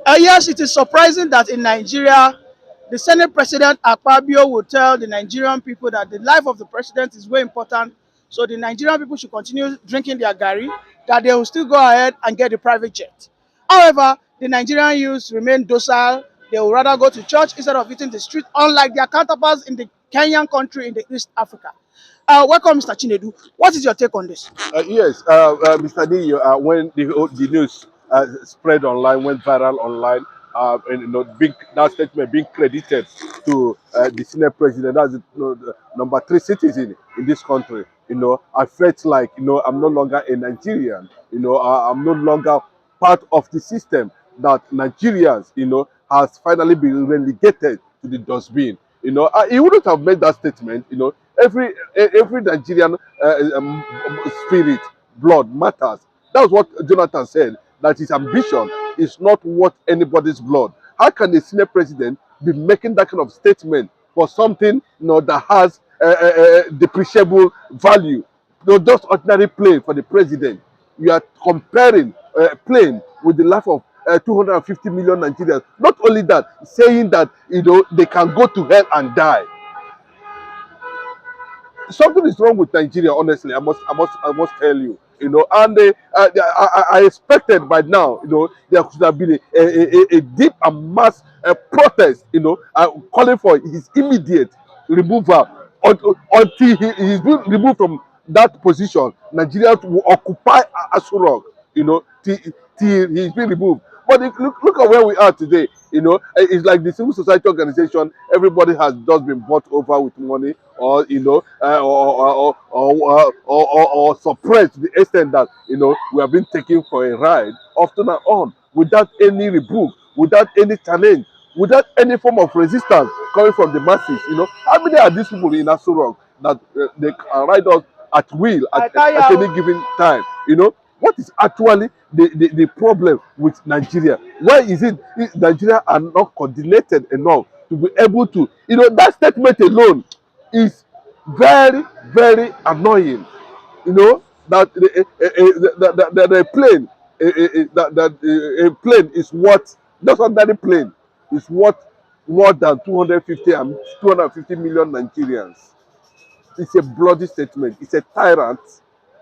Yes, it is surprising that in Nigeria, the Senate President Akpabio will tell the Nigerian people that the life of the president is very important. So the Nigerian people should continue drinking their gari, that they will still go ahead and get the private jet. However, the Nigerian youths remain docile. They will rather go to church instead of eating the street, unlike their counterparts in the Kenyan country in the East Africa. Welcome, Mr. Chinedu. What is your take on this? Yes, Mr. D, when the news spread online, went viral online, and that statement being credited to the senior president, that's the number three citizen in this country. I felt like I'm no longer a Nigerian. I'm no longer part of the system that Nigerians has finally been relegated to the dustbin. He wouldn't have made that statement. Every Nigerian spirit, blood matters. That's what Jonathan said. That his ambition is not worth anybody's blood. How can a senior president be making that kind of statement for something that has depreciable value? Just ordinary plane for the president. You are comparing plane with the life of 250 million Nigerians. Not only that, saying that they can go to hell and die. Something is wrong with Nigeria. Honestly, I must tell you. And I expected by now, there should have been a deep and mass protest, calling for his immediate removal until he's been removed from that position. Nigeria will occupy Asurok, till he's been removed. But look at where we are today. It's like the civil society organization. Everybody has just been bought over with money, or suppressed to the extent that we have been taken for a ride, often and on, without any rebuke, without any challenge, without any form of resistance coming from the masses. How many are these people in Asurok that they can ride us at will at any given time? What is actually the problem with Nigeria? Why is it Nigeria are not coordinated enough to be able to, that statement alone is very, very annoying. That the plane, a plane is what, just ordinary plane is what more than 250 million Nigerians. It's a bloody statement. It's a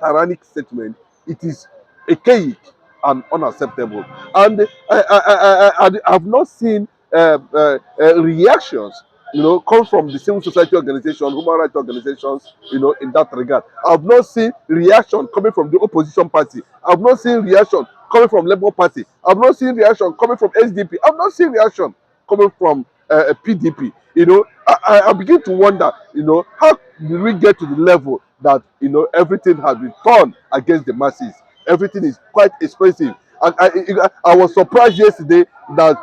tyrannic statement. It is archaic and unacceptable. And I have not seen reactions, come from the civil society organization, human rights organizations, in that regard. I have not seen reaction coming from the opposition party. I have not seen reaction coming from Labour Party. I have not seen reaction coming from SDP. I have not seen reaction coming from PDP. I begin to wonder, how did we get to the level that everything has been turned against the masses? Everything is quite expensive. I was surprised yesterday that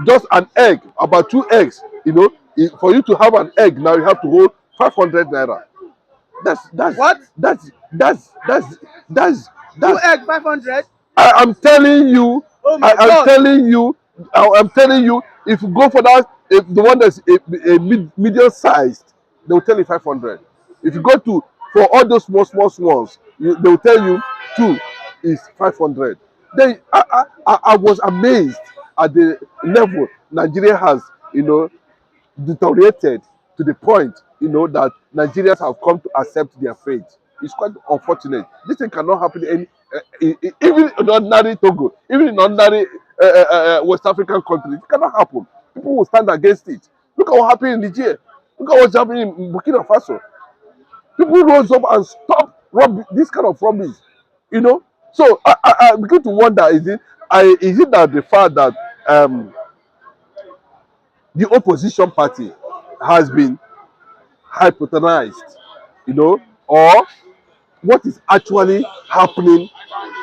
just an egg, about 2 eggs, for you to have an egg now you have to hold 500 naira. That's What? That's Two egg 500? I'm telling you, Oh I, my I'm God. telling you, I'm telling you, if you go for that, if the one that's a medium sized, they will tell you 500. If you go to for all those small ones, they will tell you two is 500. Then I was amazed at the level Nigeria has, deteriorated to the point, that Nigerians have come to accept their fate. It's quite unfortunate. This thing cannot happen even in ordinary Togo, even in ordinary West African countries. It cannot happen. People will stand against it. Look at what happened in Niger. Look at what's happening in Burkina Faso. People rose up and stopped this kind of rubbish. So I begin to wonder: is it that the fact that the opposition party has been hypothenized, or what is actually happening,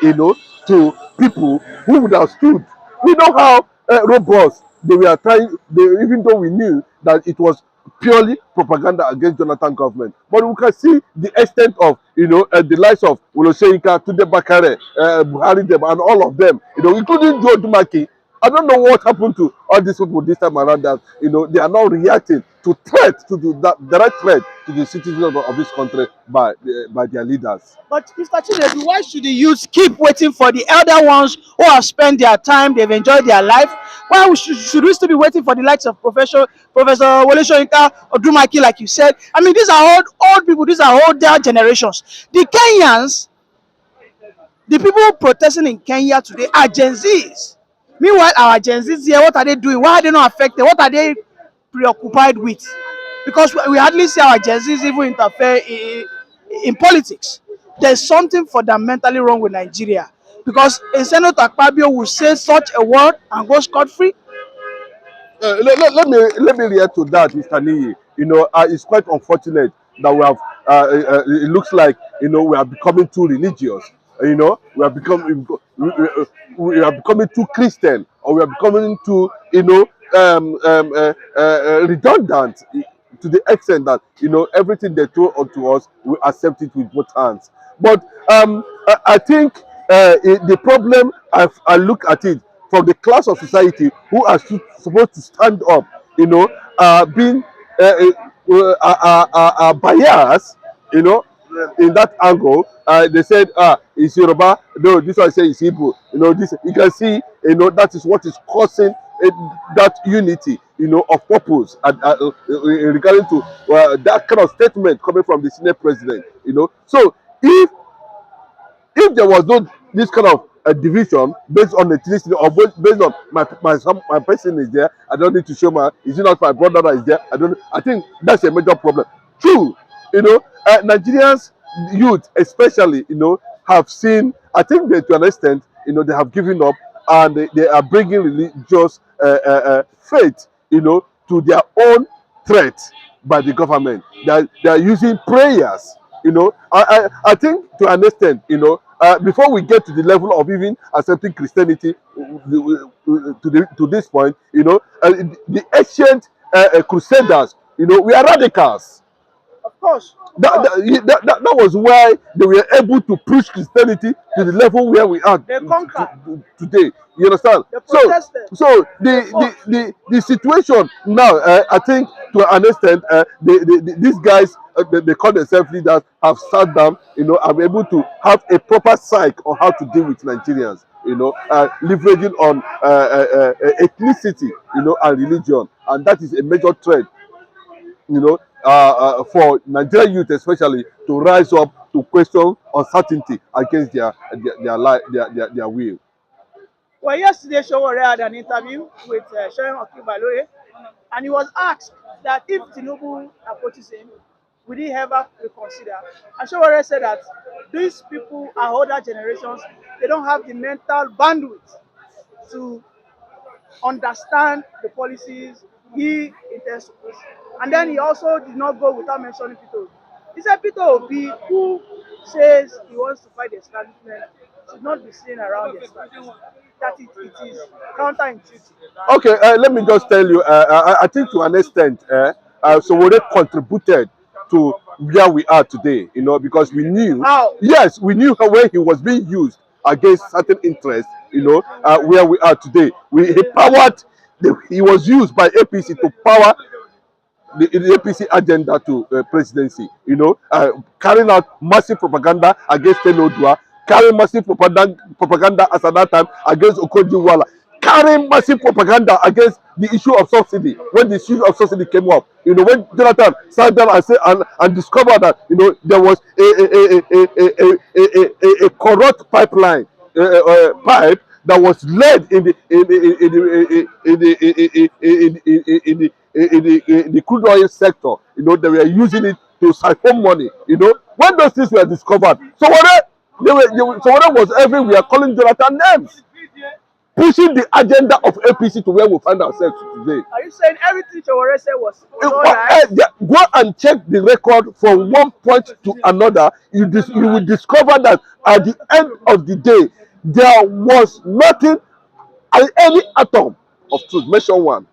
to people who would have stood. We know how robust they were trying, even though we knew that it was purely propaganda against Jonathan government. But we can see the extent of, the likes of Oloseyinka, Tunde Bakare, Buhari, them, and all of them, including Joe Dumaki, I don't know what happened to all these people this time around that, they are not reacting to threat, to the direct threat to the citizens of this country by their leaders. But Mr. Chinedu, why should the youth keep waiting for the elder ones who have spent their time, they've enjoyed their life? Why should we still be waiting for the likes of Professor Wole Soyinka or Dumaki, like you said? I mean, these are old people, these are older generations. The Kenyans, the people protesting in Kenya today are Gen Zs. Meanwhile, our Gen Zs here, what are they doing? Why are they not affected? What are they preoccupied with? Because we hardly see our Gen Zs even interfere in politics. There's something fundamentally wrong with Nigeria. Because a Senator Akpabio will say such a word and go scot-free. Let me react to that, Mr. Niyi. It's quite unfortunate that we have. It looks like we are becoming too religious. We are becoming we are becoming too Christian, or we are becoming too redundant to the extent that everything they throw onto us, we accept it with both hands. But I think the problem, I look at it from the class of society who are supposed to stand up, being biased, in that angle. They said, it's Yoruba. No, this one say it's Igbo. This you can see, that is what is causing that unity, of purpose, and regarding to that kind of statement coming from the senior president. So if there was no this kind of division based on ethnicity, or based on my person is there, I don't need to show my, is it not my brother that is there? I think that's a major problem. Two, Nigerians youth especially, have seen, I think that to an extent, they have given up, and they are bringing religious faith, to their own threat by the government. They are using prayers. I think to an extent, before we get to the level of even accepting Christianity to this point, the ancient crusaders, we are radicals. Of course. That was why they were able to push Christianity to the level where we are today. You understand? So the situation now, I think to an extent, these guys, they call themselves leaders, have sat down, are able to have a proper psyche on how to deal with Nigerians. Leveraging on ethnicity, and religion, and that is a major threat, for Nigerian youth especially, to rise up to question uncertainty against their will. Well, yesterday, Showore had an interview with Sharon Okibaloye, and he was asked that if Tinubu approaches him, would he ever reconsider? And Showore said that these people are older generations, they don't have the mental bandwidth to understand the policies he intends to push. And then he also did not go without mentioning Peter Obi. He said Peter Obi, who says he wants to fight the establishment, should not be seen around the establishment. That it is counterintuitive. Okay, let me just tell you, I think to an extent, so we contributed to where we are today, because we knew, yes, we knew where he was being used against certain interests, where we are today. He was used by APC to power the APC agenda to presidency, carrying out massive propaganda against Tenodua, carrying massive propaganda as at that time against Okonjo-Iweala, carrying massive propaganda against the issue of subsidy. When the issue of subsidy came up, when Jonathan sat down and discovered that there was a corrupt pipeline pipe that was led in the crude oil sector. They were using it to siphon money. When those things were discovered, so what was everywhere calling Jonathan names, pushing the agenda of APC to where we find ourselves today. Are you saying everything Showore said was right? Go and check the record from one point to another. You will discover that at the end of the day, there was nothing, any atom of truth. Mention one.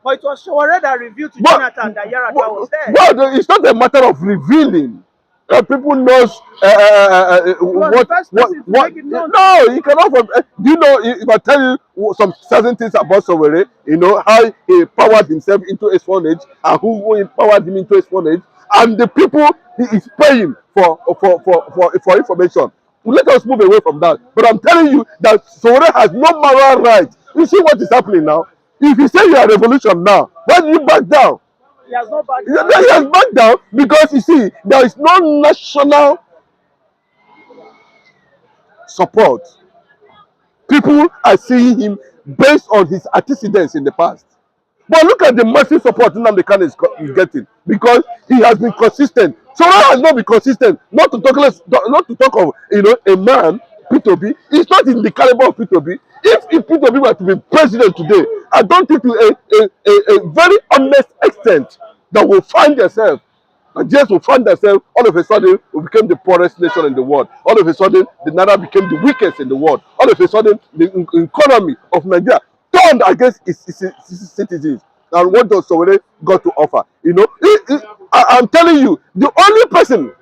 But it was Showore that revealed to Jonathan that Yaradua was there. Well, it's not a matter of revealing. People knows He was the first person to make it known. No, you cannot. Do you know if I tell you some certain things about Sowore, you know how he powered himself into a sponge and who empowered him into a sponge, and the people he is paying for information. Let us move away from that. But I'm telling you that Sowore has no moral right. You see what is happening now? If you say you are revolution now, why do you back down? He has not backed He down. has backed down because you see there is no national support. People are seeing him based on his antecedents in the past. But look at the massive support Nnamdi Kanu is getting because he has been consistent. Someone has not been consistent. Not to talk of a man P2B. He's not in the caliber of P2B. If P2B were to be president today, I don't think to a very honest extent that will find yourself. Nigerians will find themselves all of a sudden we became the poorest nation in the world. All of a sudden, the Naira became the weakest in the world. All of a sudden, the economy of Nigeria turned against its citizens. And what does Sowore got to offer? I'm telling you, the only person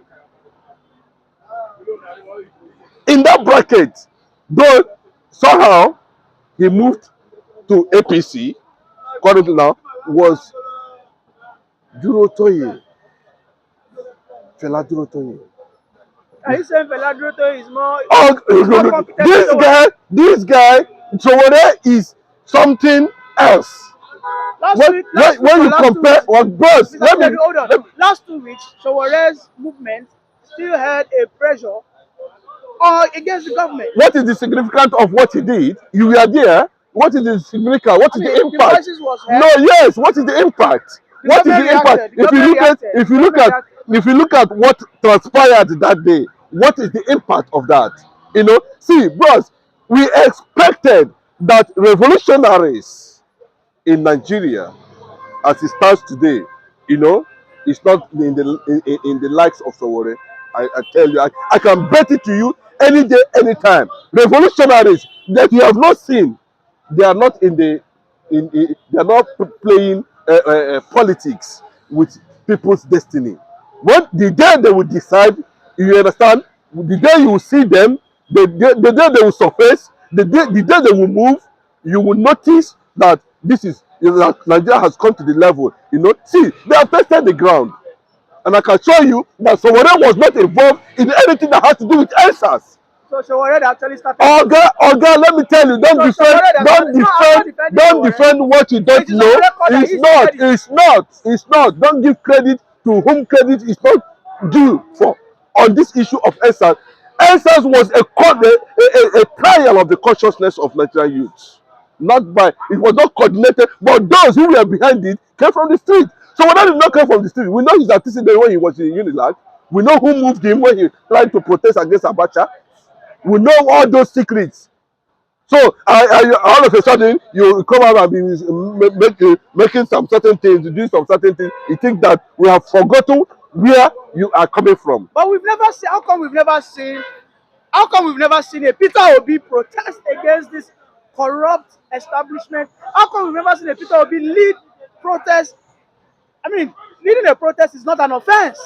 in that bracket, though somehow he moved to APC, currently now, was Duro Toye. Fela Duro Toye. Are you saying Fela Duro Toye is more? Oh, more competent this guy, Sowore is something else. When you compare, boss, hold on. Last 2 weeks, Sowore's movement still had a pressure against the government. What is the significance of what he did? You were there. What is the significance? What is the impact? No, yes. What is the impact? What is the impact? If you look at what transpired that day, what is the impact of that? See, bros, we expected that revolutionaries in Nigeria, as it stands today, it's not in the likes of Sowore. I tell you, I can bet it to you any day, anytime. Revolutionaries that you have not seen, they are not they are not playing politics with people's destiny. When the day they will decide, you understand, the day you will see them, the day they will surface, the day they will move, you will notice that that Nigeria has come to the level. See, they have tested the ground. And I can show you that Sowore was not involved in anything that has to do with answers. So Sowore actually started. Oga, let me tell you, don't defend what you don't know. It's not. Don't give credit to whom credit is not due for on this issue of answers. Answers was a trial of the consciousness of Nigerian youth. It was not coordinated, but those who were behind it came from the street. So when I did not come from the street, we know his antecedent when he was in Unilag. We know who moved him when he tried to protest against Abacha. We know all those secrets. So all of a sudden, you come out and be making some certain things, doing some certain things. You think that we have forgotten where you are coming from. But we've never seen. How come we've never seen a Peter Obi protest against this corrupt establishment? How come we've never seen a Peter Obi lead protest? I mean, leading a protest is not an offense.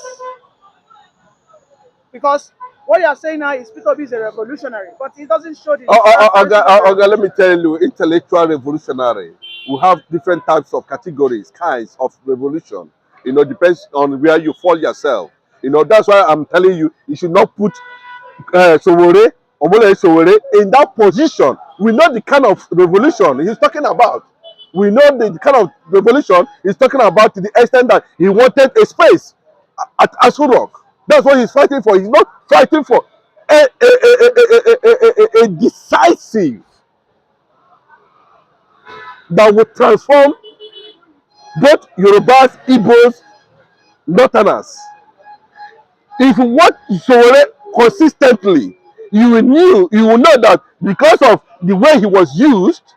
Because what you are saying now is Peter Obi is a revolutionary, but he doesn't show the. Let me tell you, intellectual revolutionary. We have different types of categories, kinds of revolution. Depends on where you fall yourself. That's why I'm telling you, you should not put Sowore in that position. We know the kind of revolution he's talking about. We know the kind of revolution he's talking about to the extent that he wanted a space at Aso Rock. That's what he's fighting for. He's not fighting for a decisive that will transform both Yorubas, Igbos, Northerners. If you want Sowore consistently, you will know that because of the way he was used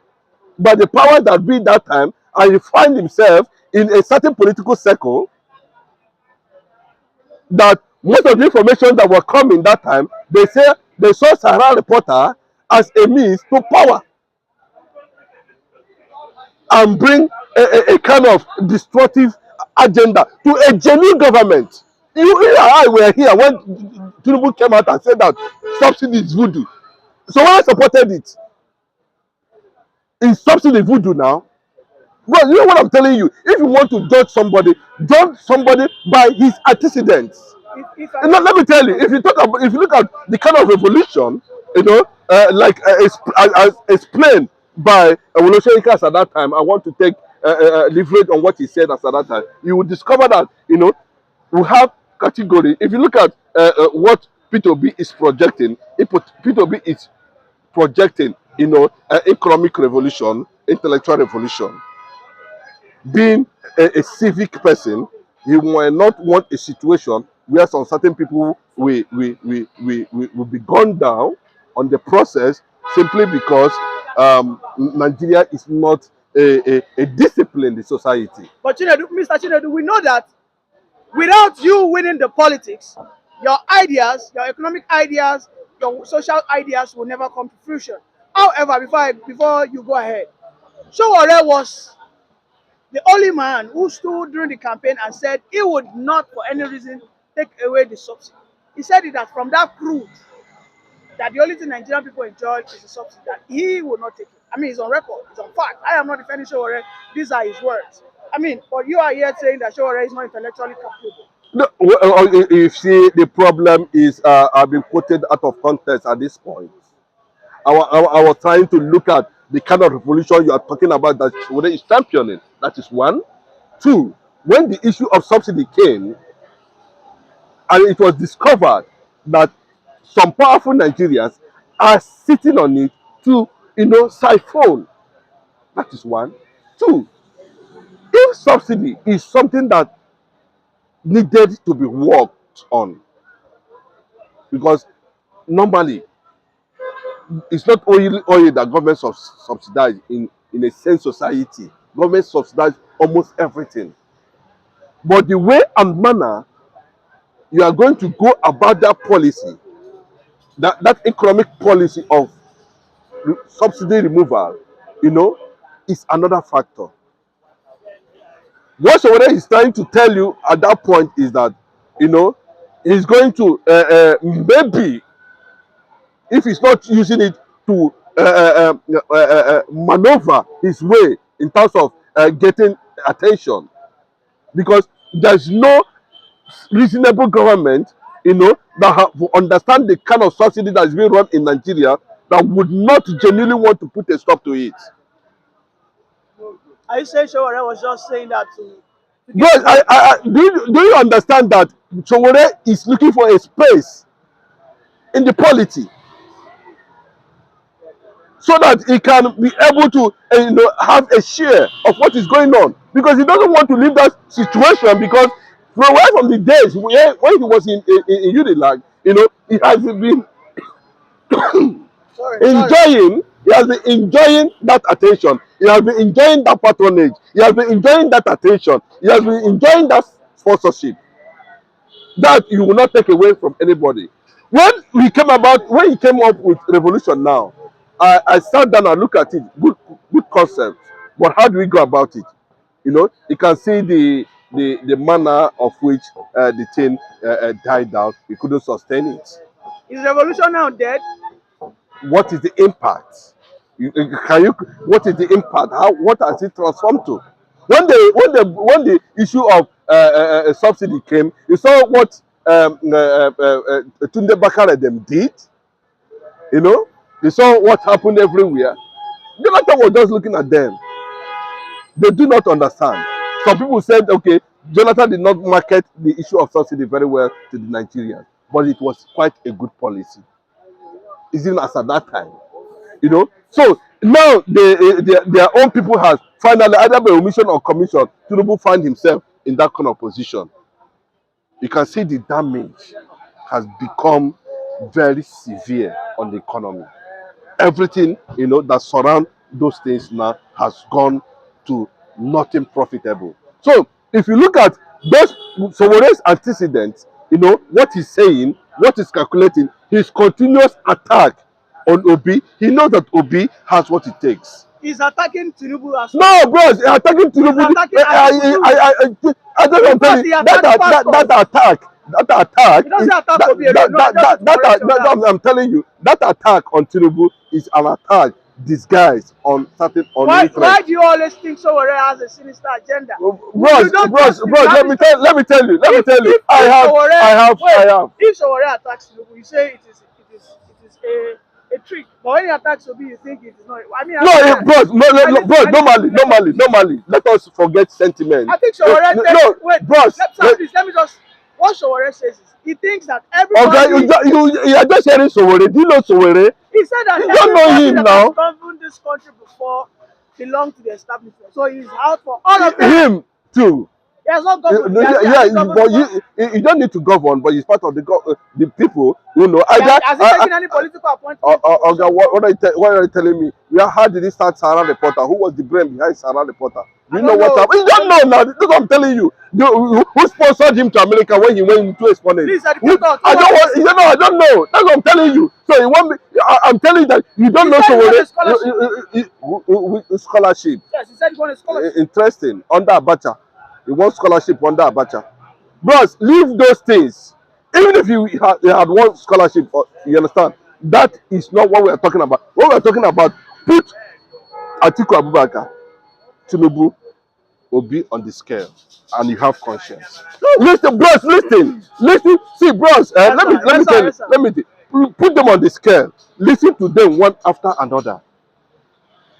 by the powers that be that time, and he find himself in a certain political circle, that most of the information that were coming that time, they saw Sahara Reporter as a means to power and bring a kind of destructive agenda to a genuine government. You and I were here when Tinubu came out and said that subsidy is voodoo. So when I supported it, is subsidy voodoo now? Well, you know what I'm telling you? If you want to judge somebody by his antecedents. If You I know, let me tell you, if you look at the kind of revolution, as explained by Olusegun at that time, I want to take leverage on what he said as at that time. You will discover that we have category. If you look at what P2B is projecting, P2B is projecting, economic revolution, intellectual revolution. Being a civic person, you might not want a situation where some certain people will be gunned down on the process simply because Nigeria is not a disciplined society. But Chinedu, Mr. Chinedu, we know that without you winning the politics, your ideas, your economic ideas, your social ideas will never come to fruition. However, before you go ahead, Sowore was the only man who stood during the campaign and said he would not, for any reason, take away the subsidy. He said it that from that crude, that the only thing Nigerian people enjoy is the subsidy, that he will not take it. I mean, it's on record, it's on fact. I am not defending Sowore. These are his words. I mean, but you are here saying that Sowore is not intellectually capable. No, you see, the problem is I've been quoted out of context at this point. I was trying to look at the kind of revolution you are talking about that Sowore is championing. That is one. Two, when the issue of subsidy came, and it was discovered that some powerful Nigerians are sitting on it to, siphon. That is one. Two, if subsidy is something that needed to be worked on, because normally it's not only oil that government subsidize in a sense society. Government subsidize almost everything. But the way and manner you are going to go about that policy, that economic policy of subsidy removal, is another factor. What Sowore is trying to tell you at that point is that, he's going to maybe, if he's not using it to maneuver his way in terms of getting attention, because there's no reasonable government, that have understand the kind of subsidy that is being run in Nigeria, that would not genuinely want to put a stop to it. Are you saying Sowore was just saying that to give But do you understand that Sowore is looking for a space in the polity so that he can be able to have a share of what is going on, because he doesn't want to leave that situation, because from the days when he was in Unilag, he has been enjoying he has been enjoying that attention, he has been enjoying that patronage, he has been enjoying that attention, he has been enjoying that sponsorship that you will not take away from anybody. When he came up with revolution now, I sat down and looked at it. Good concept, but how do we go about it? You can see the manner of which the thing died out. We couldn't sustain it. Is revolution now dead? What is the impact? What is the impact? What has it transformed to? When the issue of subsidy came, you saw what Tunde Bakare them did. They saw what happened everywhere. Jonathan was just looking at them. They do not understand. Some people said, okay, Jonathan did not market the issue of subsidy very well to the Nigerians, but it was quite a good policy, even as at that time. So now their own people has finally, either by omission or commission, Tinubu find himself in that kind of position. You can see the damage has become very severe on the economy. Everything that surround those things now has gone to nothing profitable. So if you look at those Sowore's antecedents, what he's saying, what he's calculating, his continuous attack on Obi, he knows that Obi has what it takes. He's attacking Tinubu as No, bros, attacking Tinubu. I don't know. That attack that attack He doesn't is attack Obi alone. No, I just need to correct you on that. I'm telling you, that attack on Tinubu is an attack disguised on certain on interest. Why do you always think Sowore has a sinister agenda? You Bros, don't bros, trust him. bros, let me tell you. I have. If Sowore attacks Tinubu, you say it is a trick. But when he attacks Obi, you think it is not. I mean, No, bros, bros, normally. normally, let us forget sentiment. I think Sowore No, wait, bros, please let me just. What Sowore says is he thinks that okay, everybody. you are just hearing Sowore. Do you know Sowore? He said that You don't know everybody him that has now. governed this country before belonged to the establishment. So he's out for all of them. Him too. He has not governed. Yeah, but you don't need to govern, but he's part of the people who know. Has he taken any political appointment? What are you telling me? How did he start Sahara Reporter? Who was the brain behind Sahara Reporter? You know what happened? You don't know now. That's what I'm telling you. Who sponsored him to America when he went into exponent? Please, educate us. I don't want. You know, I don't know. That's what I'm telling you. So you want me? I'm telling you that you don't know. He So scholarship. Scholarship. Yes, he said he won a scholarship. Interesting. Under Abacha, he won scholarship under Abacha. Bros, leave those things. Even if you had won scholarship, you understand? That is not what we are talking about. What we are talking about, put Atiku Abubakar, Tinubu, Obi on the scale, and you have conscience. Listen, bros, listen. See, bros, let me tell you. Put them on the scale. Listen to them one after another.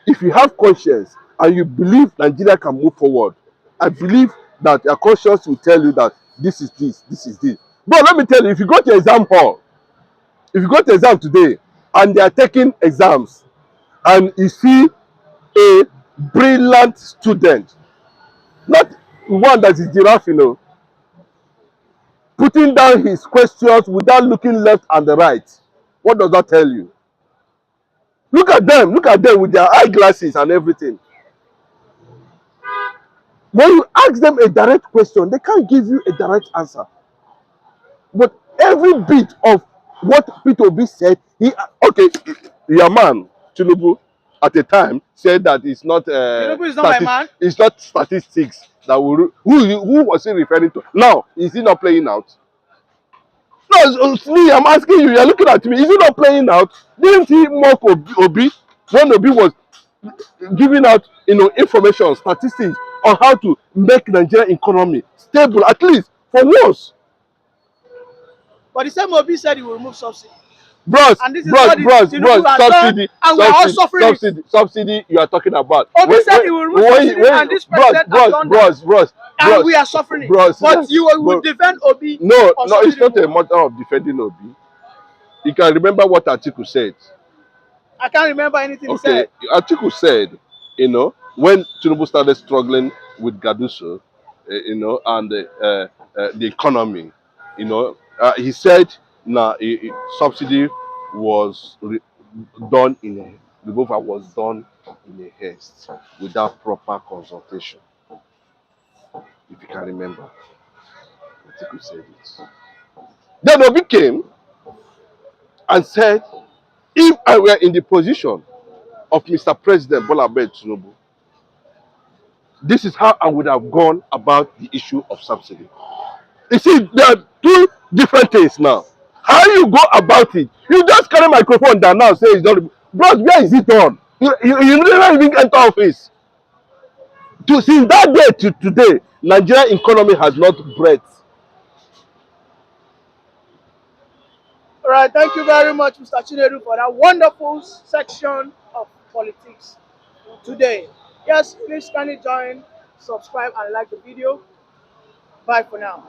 If you have conscience and you believe Nigeria can move forward, I believe that your conscience will tell you that this is this, this is this. But let me tell you, if you go to exam hall, if you go to exam today and they are taking exams and you see a brilliant student, not one that is giraffe, putting down his questions without looking left and the right, what does that tell you? Look at them with their eyeglasses and everything. When you ask them a direct question, they can't give you a direct answer. But every bit of what Peter Obi said, your man, Tinubu, at the time said that it's not Tinubu is not my man. It's not statistics that will who was he referring to? Now, is he not playing out? No, it's me, I'm asking you, you're looking at me. Is he not playing out? Didn't he mock Obi when Obi was giving out information, statistics on how to make Nigerian economy stable, at least for once? But the same Obi said he will remove subsidy. Bros, subsidy, and we are all suffering. Subsidy you are talking about. Obi said he will remove subsidy, and this president has done that. And we are suffering. But you will defend Obi. No, it's not a matter of defending Obi. You can remember what Atiku said. I can't remember anything he said. Atiku said, when Tinubu started struggling with Gaduso, and the economy, he said, subsidy was done removal was done in a haste without proper consultation. If you can remember, Atiku said it. Then Obi came and said, if I were in the position of Mr. President Bola Ahmed Tinubu, this is how I would have gone about the issue of subsidy. You see, there are two different things now. How you go about it? You just carry microphone down now, say it's done. Bros, where is it on? You never even enter office. Since that day to today, Nigerian economy has not breath. All right, thank you very much, Mr. Chinedu, for that wonderful section of politics today. Yes, please kindly join, subscribe, and like the video. Bye for now.